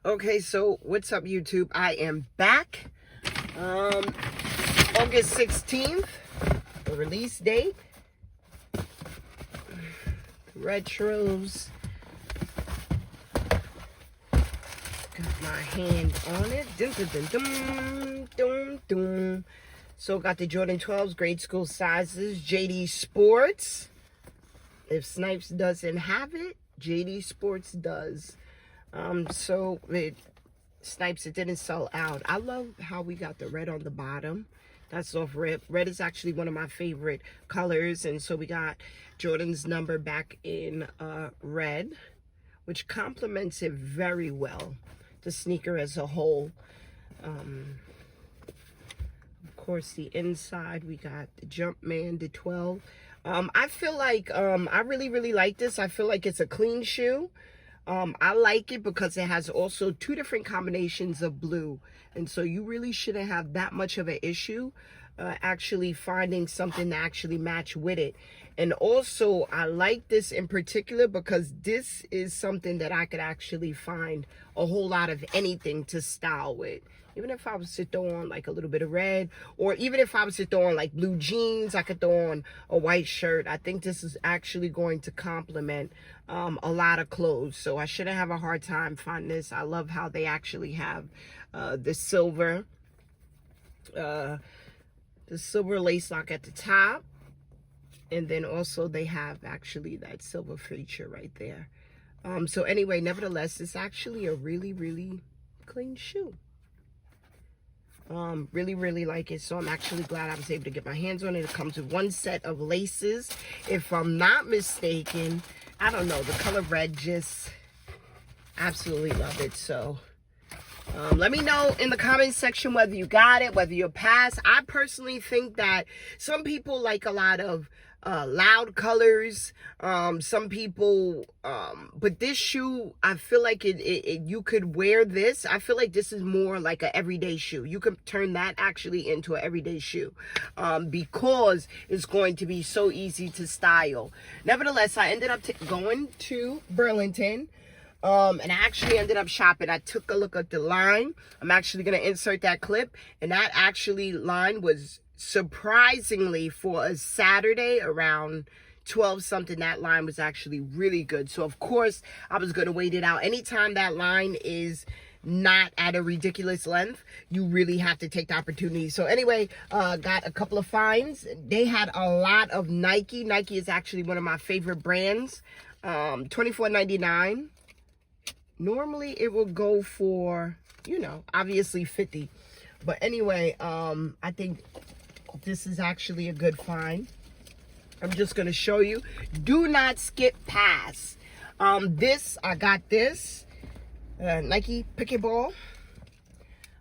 Okay, so what's up, YouTube? I am back. August 16th, the release date. Retros. Got my hand on it. Dun, dun, dun, dun, dun, dun. So got the Jordan 12s, grade school sizes, JD Sports. If Snipes doesn't have it, JD Sports does. So with Snipes, it didn't sell out. I love how we got the red on the bottom. That's off rip. Red is actually one of my favorite colors, and so we got Jordan's number back in red, which complements it very well, the sneaker as a whole. Of course, the inside, we got the Jumpman, the 12. I feel like I really like this. I feel like it's a clean shoe. I like it because it has also two different combinations of blue, and so you really shouldn't have that much of an issue actually finding something to actually match with it. And also, I like this in particular because this is something that I could actually find a whole lot of anything to style with. Even if I was to throw on like a little bit of red, or even if I was to throw on like blue jeans, I could throw on a white shirt. I think this is actually going to complement a lot of clothes. So I shouldn't have a hard time finding this. I love how they actually have the silver lace lock at the top. And then also they have actually that silver feature right there. So anyway, nevertheless, it's actually a really clean shoe. Really like it, so I'm actually glad I was able to get my hands on it. It comes with one set of laces, if I'm not mistaken. I don't know, the color red, just absolutely love it. So let me know in the comment section whether you got it, whether you're passed. I personally think that some people like a lot of loud colors, some people, but this shoe, I feel like you could wear this. I feel like this is more like an everyday shoe. You could turn that actually into an everyday shoe, because it's going to be so easy to style. Nevertheless, I ended up going to Burlington, and I actually ended up shopping. I took a look at the line. I'm actually going to insert that clip, and that actually line was surprisingly, for a Saturday around 12 something, that line was actually really good. So of course I was going to wait it out. Anytime that line is not at a ridiculous length, you really have to take the opportunity. So anyway, got a couple of finds. They had a lot of Nike. Nike is actually one of my favorite brands. $24.99. Normally it will go for, you know, obviously 50. But anyway, I think this is actually a good find. I'm just going to show you. Do not skip past. I got this Nike pickleball.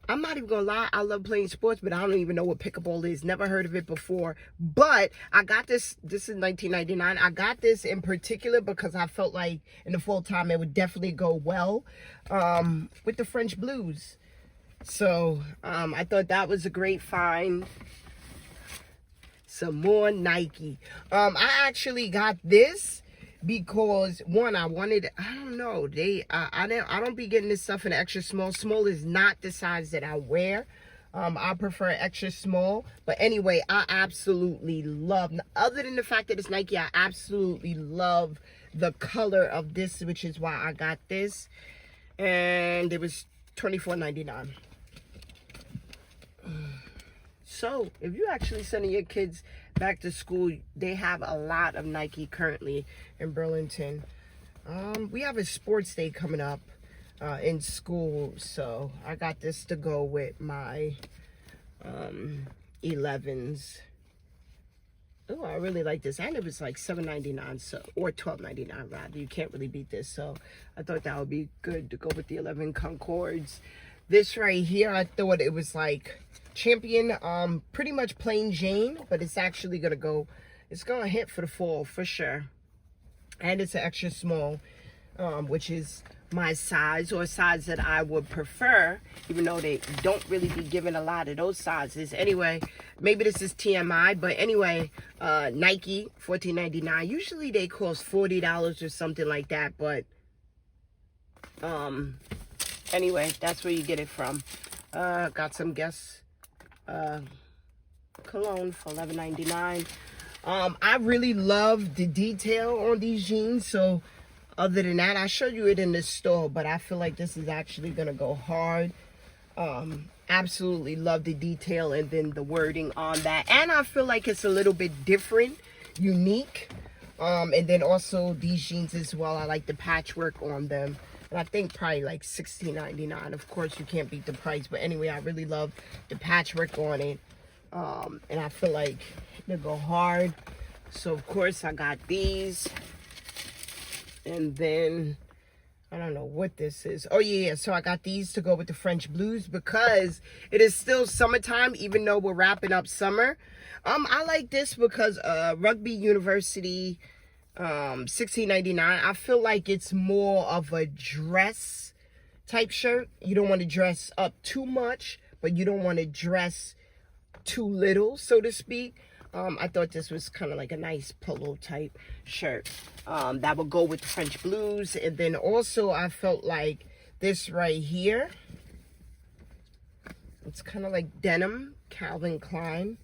I'm not even going to lie. I love playing sports, but I don't even know what pickleball is. Never heard of it before. But I got this. This is $19.99. I got this in particular because I felt like in the fall time it would definitely go well with the French blues. So I thought that was a great find. Some more Nike. I actually got this because one, I wanted, I don't know, I don't be getting this stuff in extra small. Small is not the size that I wear. I prefer extra small. But anyway, I absolutely love, other than the fact that it's Nike, I absolutely love the color of this, which is why I got this. And it was $24.99. So if you're actually sending your kids back to school, they have a lot of Nike currently in Burlington. We have a sports day coming up in school, so I got this to go with my 11s. Oh, I really like this, and it was like $7.99, so, or $12.99 rather. You can't really beat this, so I thought that would be good to go with the 11 Concords. This right here, I thought it was like Champion, pretty much plain Jane, but it's actually gonna go, it's gonna hit for the fall for sure. And it's an extra small, which is my size, or a size that I would prefer, even though they don't really be giving a lot of those sizes. Anyway, maybe this is TMI, but anyway, Nike, $14.99. Usually they cost $40 or something like that, but Anyway, that's where you get it from. Got some Guess cologne for $11.99. I really love the detail on these jeans. So other than that, I showed you it in the store, but I feel like this is actually gonna go hard. Absolutely love the detail and then the wording on that, and I feel like it's a little bit different, unique. And then also these jeans as well, I like the patchwork on them, and I think probably like $16.99. Of course you can't beat the price, but anyway, I really love the patchwork on it. And I feel like they go hard. So of course I got these, and then I don't know what this is. Oh yeah, so I got these to go with the French blues because it is still summertime, even though we're wrapping up summer. I like this because Rugby University, $16.99. I feel like it's more of a dress type shirt. You don't want to dress up too much, but you don't want to dress too little, so to speak. I thought this was kind of like a nice polo type shirt that would go with the French blues. And then also I felt like this right here, it's kind of like denim, Calvin Klein.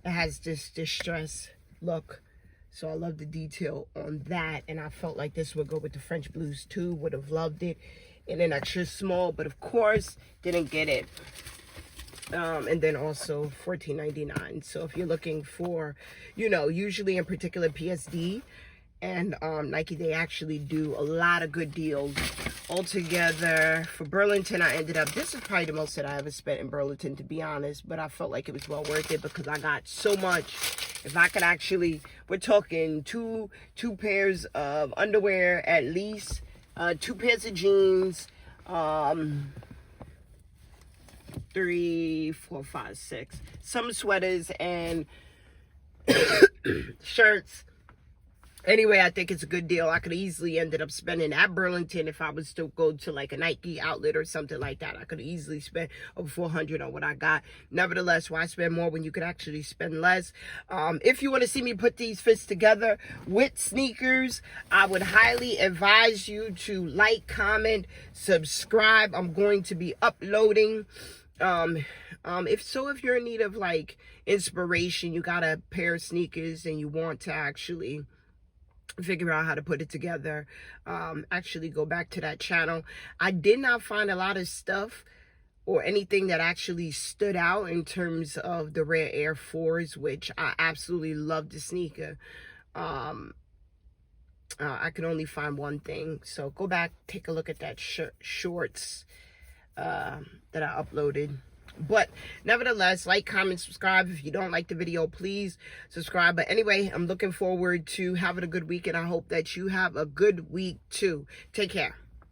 It has this distress look, so I love the detail on that, and I felt like this would go with the French blues too. Would have loved it in an extra small, but of course didn't get it. And then also $14.99. So if you're looking for, you know, usually in particular PSD and Nike, they actually do a lot of good deals. Altogether for Burlington, I ended up, this is probably the most that I ever spent in Burlington, to be honest, but I felt like it was well worth it because I got so much. If I could actually, we're talking two pairs of underwear at least, 2 pairs of jeans, 3, 4, 5, 6, some sweaters and shirts. Anyway, I think it's a good deal. I could easily ended up spending at Burlington if I was to go to like a Nike outlet or something like that. I could easily spend over $400 on what I got. Nevertheless, why spend more when you could actually spend less? If you want to see me put these fits together with sneakers, I would highly advise you to like, comment, subscribe. I'm going to be uploading. If you're in need of like inspiration, you got a pair of sneakers and you want to actually figure out how to put it together, actually go back to that channel. I did not find a lot of stuff or anything that actually stood out in terms of the Rare Air 4s, which I absolutely love the sneaker. I could only find one thing, so go back, take a look at that shorts that I uploaded. But nevertheless, like, comment, subscribe. If you don't like the video, please subscribe. But anyway, I'm looking forward to having a good week, and I hope that you have a good week too. Take care.